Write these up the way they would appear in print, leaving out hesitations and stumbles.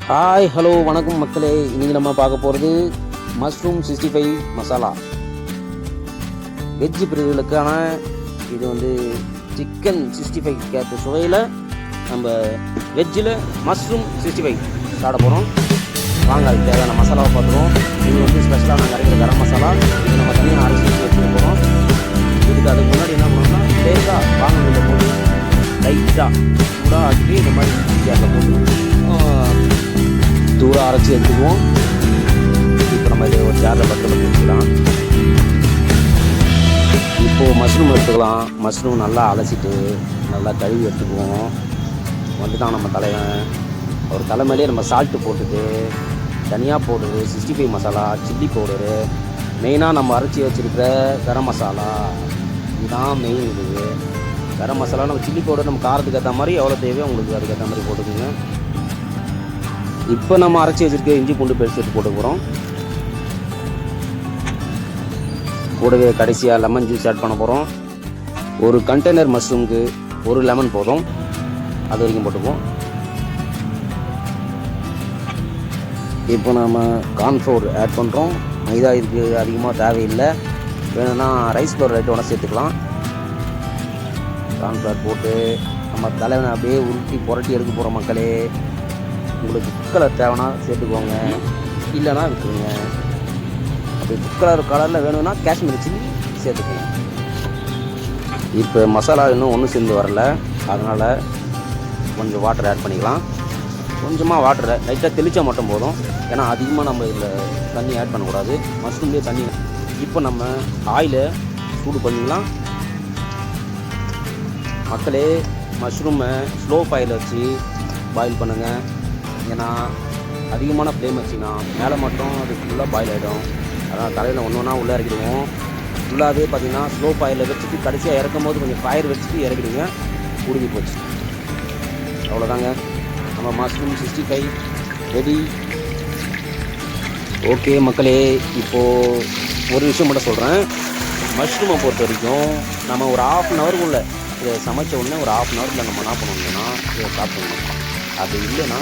Hi hello வணக்கம் மக்களே. இன்றைக்கி நம்ம பார்க்க போகிறது மஷ்ரூம் 65 மசாலா. வெஜ்ஜு பிரிவுகளுக்கான இது வந்து சிக்கன் 65 கேட்ட சுவையில் நம்ம வெஜ்ஜில் மஷ்ரூம் 65 சாப்பிட போகிறோம். வாங்க அதுக்கு தேவையான மசாலாவை பார்த்துருவோம். இது வந்து ஸ்பெஷலாக நாங்கள் அரைக்கிற கரம் மசாலா. இது நம்ம தனியாக அரைச்சி வச்சுக்க போகிறோம். இதுக்கு அதுக்கு முன்னாடி என்ன பண்ணோம்னா லேசாக வாங்க போட்டு லைட்டாக சூடாக ஆக்கி இந்த மாதிரி கேட்டில் போட்டு தூரம் அரைச்சி எடுத்துக்குவோம். இப்போ நம்ம இதை ஒரு ஜாரில் பற்ற பண்ணி வச்சுக்கலாம். இப்போது மஷ்ரூம் எடுத்துக்கலாம். மஷ்ரூம் நல்லா அலசிட்டு நல்லா கழுவி எடுத்துக்குவோம். வந்துட்டான் நம்ம தலைவன். ஒரு தலைமையிலே நம்ம சால்ட்டு போட்டுட்டு தனியாக பவுடரு, 65 மசாலா, சில்லி பவுடரு, மெயினாக நம்ம அரைச்சி வச்சுருக்கிற கரம் மசாலா. இதுதான் மெயின். இது கரம் மசாலா நம்ம சில்லி பவுடர் நம்ம காரத்துக்கு ஏற்ற மாதிரி எவ்வளோ தேவையோ உங்களுக்கு அதுக்கேற்ற மாதிரி போட்டுக்கோங்க. இப்போ நம்ம அரைச்சி வச்சுருக்க இஞ்சி பூண்டு பேஸ்ட் எடுத்து போட்டு போகிறோம். கூடவே கடைசியாக லெமன் ஜூஸ் ஆட் பண்ண போகிறோம். ஒரு கண்டெய்னர் மஷ்ரூமுக்கு ஒரு லெமன் போதும். அது வரைக்கும் போட்டுப்போம். இப்போ நம்ம கார்ன்ஃப்ளோர் ஆட் பண்ணுறோம். மைதா இதுக்கு அதிகமாக தேவையில்லை. வேணும்னா ரைஸ் ஃப்ளோர் லைட்டோட சேர்த்துக்கலாம். கார்ன்ஃப்ளவர் போட்டு நம்ம தலைவனை அப்படியே உருட்டி புரட்டி எடுக்க போகிறோம் மக்களே. உங்களுக்கு ஃபுட் கலர் தேவைன்னா சேர்த்துக்கோங்க, இல்லைனா விட்டுருங்க. அப்படி ஃபுட் கலரில் வேணும்னா காஷ்மீரி சில்லி சேர்த்துக்கோங்க. இப்போ மசாலா இன்னும் ஒன்றும் சேர்ந்து வரல, அதனால் கொஞ்சம் வாட்டர் ஆட் பண்ணிக்கலாம். கொஞ்சமாக வாட்டரை லைட்டாக தெளித்தா மட்டும் போதும். ஏன்னா அதிகமாக நம்ம இதில் தண்ணி ஆட் பண்ணக்கூடாது. மஷ்ரூம்லேயே தண்ணி. இப்போ நம்ம ஆயிலை சூடு பண்ணிக்கலாம். மக்களே, மஷ்ரூமை ஸ்லோ பாயில் வச்சு பாயில் பண்ணுங்கள். ஏன்னா அதிகமான ஃப்ளேம் வச்சுன்னா மேலே மட்டும் அது ஃபுல்லாக பாயில் ஆகிடும். அதான் தலையில் ஒன்று ஒன்றா உள்ளே இறக்கிடுவோம். ஃபுல்லாகவே பார்த்திங்கன்னா ஸ்லோ பாயிலில் வச்சுட்டு கடைசியாக இறக்கும் போது கொஞ்சம் ஃபயர் வச்சுட்டு இறக்கிடுங்க. உருகி போச்சு. அவ்வளோதாங்க, நம்ம மஷ்ரூம் 65 ரெடி. ஓகே மக்களே, இப்போது ஒரு விஷயம் மட்டும் சொல்கிறேன். மஷ்ரூமை பொறுத்த வரைக்கும் நம்ம ஒரு 1/2 ஹவருக்குள்ளே இதை சமைச்ச உடனே ஒரு 1/2 ஹவரில் நம்ம என்ன பண்ணணும்னா இதை சாப்பிடணும். அது இல்லைன்னா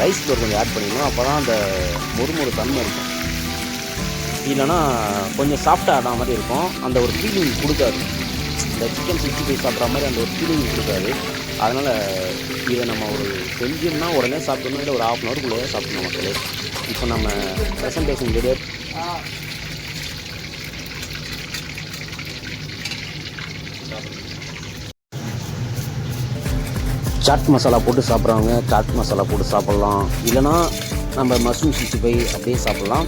ரைஸ் ஃப்ளோர் கொஞ்சம் ஆட் பண்ணிக்கணும். அப்போ தான் அந்த மொறு தன்மை இருக்கும். இல்லைன்னா கொஞ்சம் சாஃப்டாக ஆன மாதிரி இருக்கும். அந்த ஒரு ஃபீலிங் கொடுக்காது. இந்த சிக்கன் 65 சாப்பிட்ற மாதிரி அந்த ஒரு ஃபீலிங் கொடுக்காது. அதனால் இதை நம்ம ஒரு செஞ்சோம்னா உடனே சாப்பிடணும். இல்லை ஒரு 1/2 ஹவருக்குள்ளே சாப்பிடணும் மக்களே. இப்போ நம்ம ப்ரெசன்டேஷன் வீடியோ சாட் மசாலா போட்டு சாப்பிட்றவங்க சாட் மசாலா போட்டு சாப்பிட்லாம். இல்லைனா நம்ம மஷ்ரூம் 65 அப்படியே சாப்பிட்லாம்.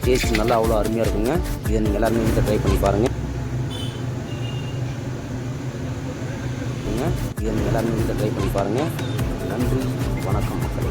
டேஸ்ட் நல்லா அவ்வளோ அருமையாக இருக்குங்க. இதை நீங்கள் எல்லாருமே வீட்டில் ட்ரை பண்ணி பாருங்கள். இதை நீங்கள் எல்லாருமே வீட்டில் ட்ரை பண்ணி பாருங்கள். நன்றி, வணக்கம் மக்களே.